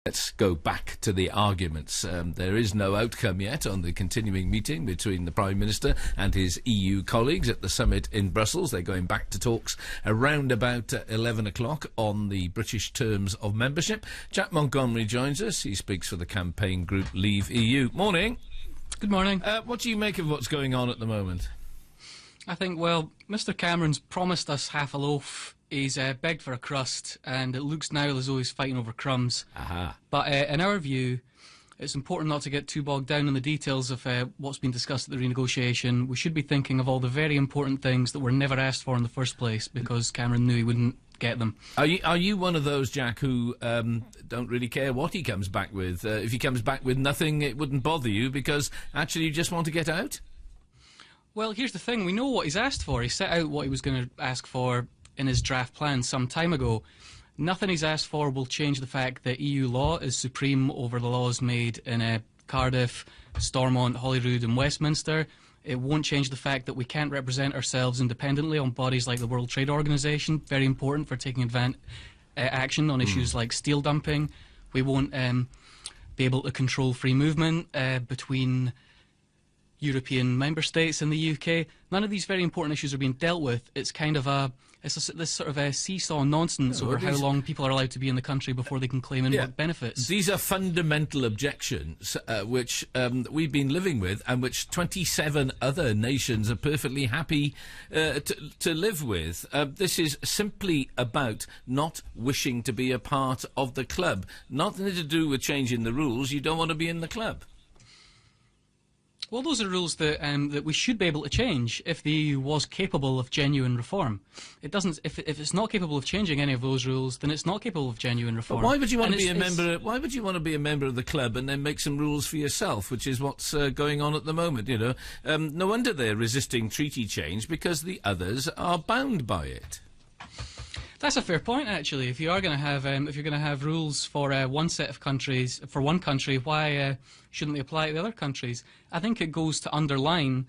Let's go back to the arguments. There is no outcome yet on the continuing meeting between the Prime Minister and his EU colleagues at the summit in Brussels. They're going back to talks around about 11 o'clock on the British terms of membership. Jack Montgomery joins us. He speaks for the campaign group Leave.EU. Morning. Good morning. What do you make of what's going on at the moment? I think, well, Mr Cameron's promised us half a loaf. He's begged for a crust, and it looks now as though he's fighting over crumbs. Aha. But in our view, it's important not to get too bogged down in the details of what's been discussed at the renegotiation. We should be thinking of all the very important things that were never asked for in the first place, because Cameron knew he wouldn't get them. Are you one of those, Jack, who don't really care what he comes back with? If he comes back with nothing, it wouldn't bother you, because actually you just want to get out? Well, here's the thing. We know what he's asked for. He set out what he was going to ask for in his draft plan some time ago. Nothing he's asked for will change the fact that EU law is supreme over the laws made in Cardiff, Stormont, Holyrood and Westminster. It won't change the fact that we can't represent ourselves independently on bodies like the World Trade Organization, very important for taking action on issues like steel dumping. We won't be able to control free movement between European member states and the UK. None of these very important issues are being dealt with. It's kind of this sort of a seesaw nonsense over how long people are allowed to be in the country before they can claim in-work benefits. These are fundamental objections which we've been living with and which 27 other nations are perfectly happy to live with. This is simply about not wishing to be a part of the club. Nothing to do with changing the rules. You don't want to be in the club. Well, those are rules that that we should be able to change if the EU was capable of genuine reform. It doesn't. If it's not capable of changing any of those rules, then it's not capable of genuine reform. But why would you want to be a member? Why would you want to be a member of the club and then make some rules for yourself, which is what's going on at the moment? You know, no wonder they're resisting treaty change, because the others are bound by it. That's a fair point, actually. If you are going to have, if you're going to have rules for one set of countries, for one country, why shouldn't they apply to the other countries? I think it goes to underline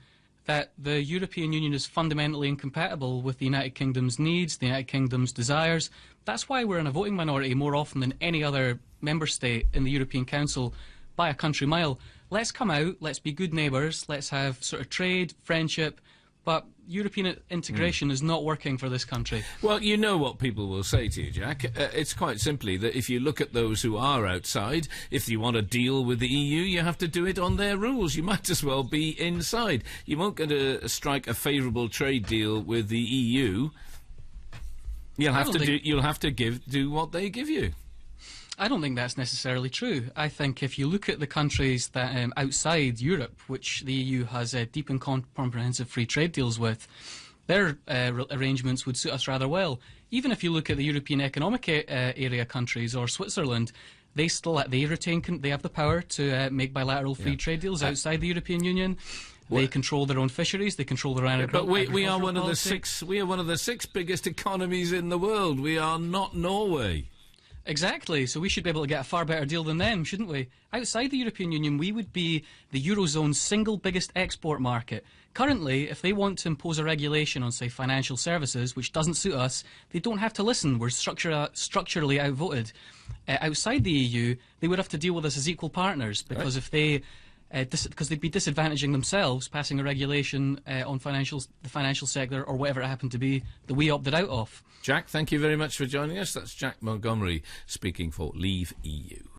that the European Union is fundamentally incompatible with the United Kingdom's needs, the United Kingdom's desires. That's why we're in a voting minority more often than any other member state in the European Council by a country mile. Let's come out, let's be good neighbours, let's have sort of trade, friendship, but European integration is not working for this country. Well, you know what people will say to you, Jack. It's quite simply that if you look at those who are outside, if you want to deal with the EU, you have to do it on their rules. You might as well be inside. You won't get to strike a favourable trade deal with the EU. You'll have to do what they give you. I don't think that's necessarily true. I think if you look at the countries that outside Europe, which the EU has deep and comprehensive free trade deals with, their arrangements would suit us rather well. Even if you look at the European Economic Area countries or Switzerland, they have the power to make bilateral free trade deals outside the European Union. They control their own fisheries. They control their own agricultural policy. But we are one of the six. We are one of the 6 biggest economies in the world. We are not Norway. Exactly, so we should be able to get a far better deal than them, shouldn't we? Outside the European Union, we would be the Eurozone's single biggest export market. Currently, if they want to impose a regulation on, say, financial services, which doesn't suit us, they don't have to listen. We're structurally outvoted. Outside the EU, they would have to deal with us as equal partners, because if they... because they'd be disadvantaging themselves, passing a regulation on the financial sector or whatever it happened to be that we opted out of. Jack, thank you very much for joining us. That's Jack Montgomery speaking for Leave.EU.